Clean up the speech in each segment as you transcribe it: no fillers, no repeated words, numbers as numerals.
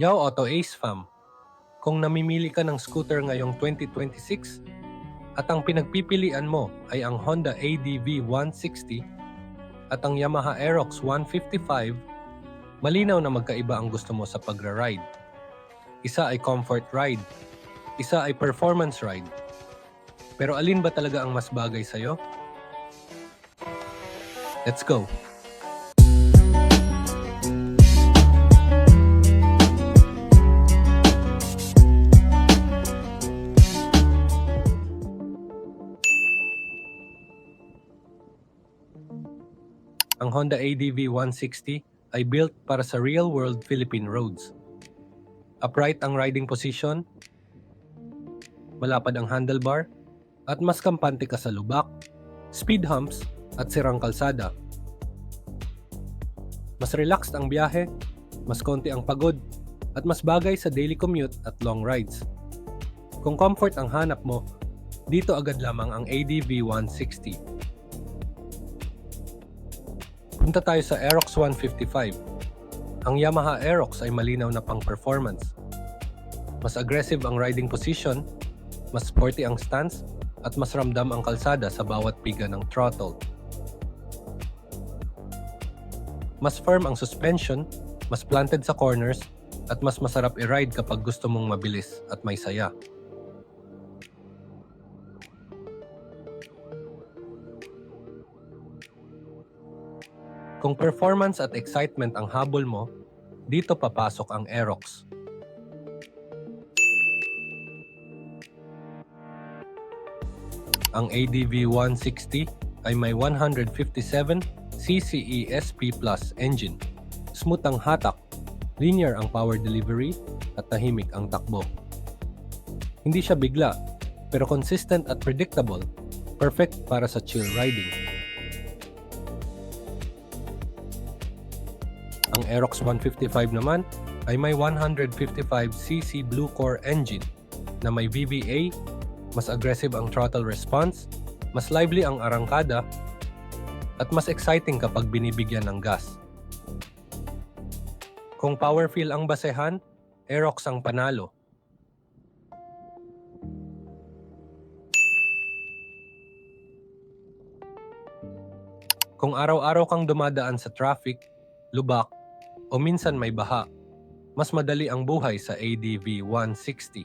Yao Auto Ace Fam, kung namimili ka ng scooter ngayong 2026 at ang pinagpipilian mo ay ang Honda ADV 160 at ang Yamaha Aerox 155, malinaw na magkaiba ang gusto mo sa pagra-ride. Isa ay comfort ride, isa ay performance ride. Pero alin ba talaga ang mas bagay sa'yo? Let's go! Ang Honda ADV 160 ay built para sa real-world Philippine roads. Upright ang riding position, malapad ang handlebar, at mas kampante ka sa lubak, speed humps, at sirang kalsada. Mas relaxed ang biyahe, mas konti ang pagod, at mas bagay sa daily commute at long rides. Kung comfort ang hanap mo, dito agad lamang ang ADV 160. Punta tayo sa Aerox 155. Ang Yamaha Aerox ay malinaw na pang-performance. Mas aggressive ang riding position, mas sporty ang stance, at mas ramdam ang kalsada sa bawat piga ng throttle. Mas firm ang suspension, mas planted sa corners, at mas masarap i-ride kapag gusto mong mabilis at may saya. Kung performance at excitement ang habol mo, dito papasok ang Aerox. Ang ADV 160 ay may 157cc ESP Plus engine. Smooth ang hatak, linear ang power delivery, at tahimik ang takbo. Hindi siya bigla, pero consistent at predictable, perfect para sa chill riding. Ang Aerox 155 naman ay may 155cc Blue Core engine na may VVA, mas aggressive ang throttle response, mas lively ang arangkada, at mas exciting kapag binibigyan ng gas. Kung power feel ang basehan, Aerox ang panalo. Kung araw-araw kang dumadaan sa traffic, lubak, o minsan may baha, mas madali ang buhay sa ADV 160.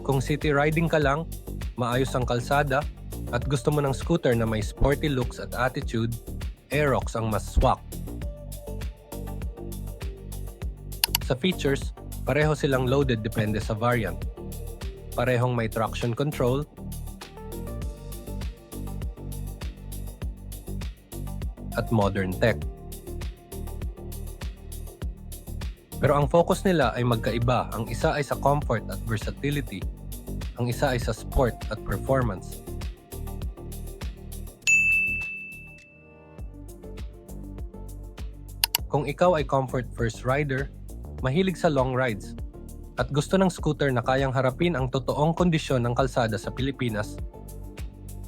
Kung city riding ka lang, maayos ang kalsada, at gusto mo ng scooter na may sporty looks at attitude, Aerox ang mas swak. Sa features, pareho silang loaded depende sa variant. Parehong may traction control, at modern tech. Pero ang focus nila ay magkaiba. Ang isa ay sa comfort at versatility. Ang isa ay sa sport at performance. Kung ikaw ay comfort first rider, mahilig sa long rides, at gusto ng scooter na kayang harapin ang totoong kondisyon ng kalsada sa Pilipinas,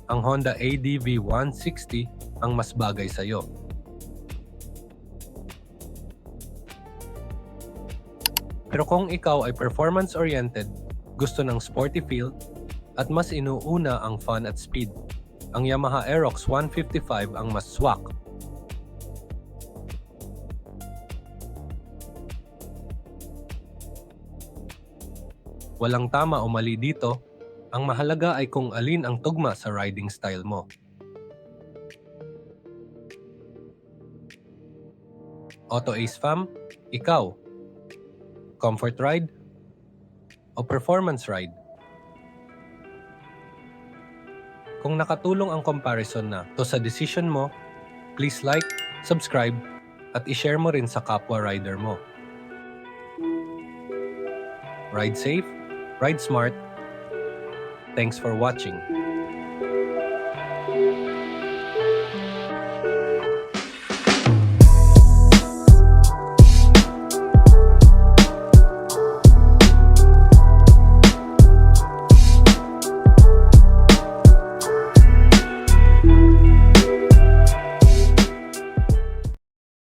ang Honda ADV 160 ang mas bagay sa iyo. Pero kung ikaw ay performance-oriented, gusto ng sporty feel, at mas inuuna ang fun at speed, ang Yamaha Aerox 155 ang mas swak. Walang tama o mali dito, ang mahalaga ay kung alin ang tugma sa riding style mo. Auto Ace Fam, ikaw, comfort ride o performance ride? Kung nakatulong ang comparison na to sa decision mo, please like, subscribe, at i-share mo rin sa kapwa rider mo. Ride safe, ride smart. Thanks for watching.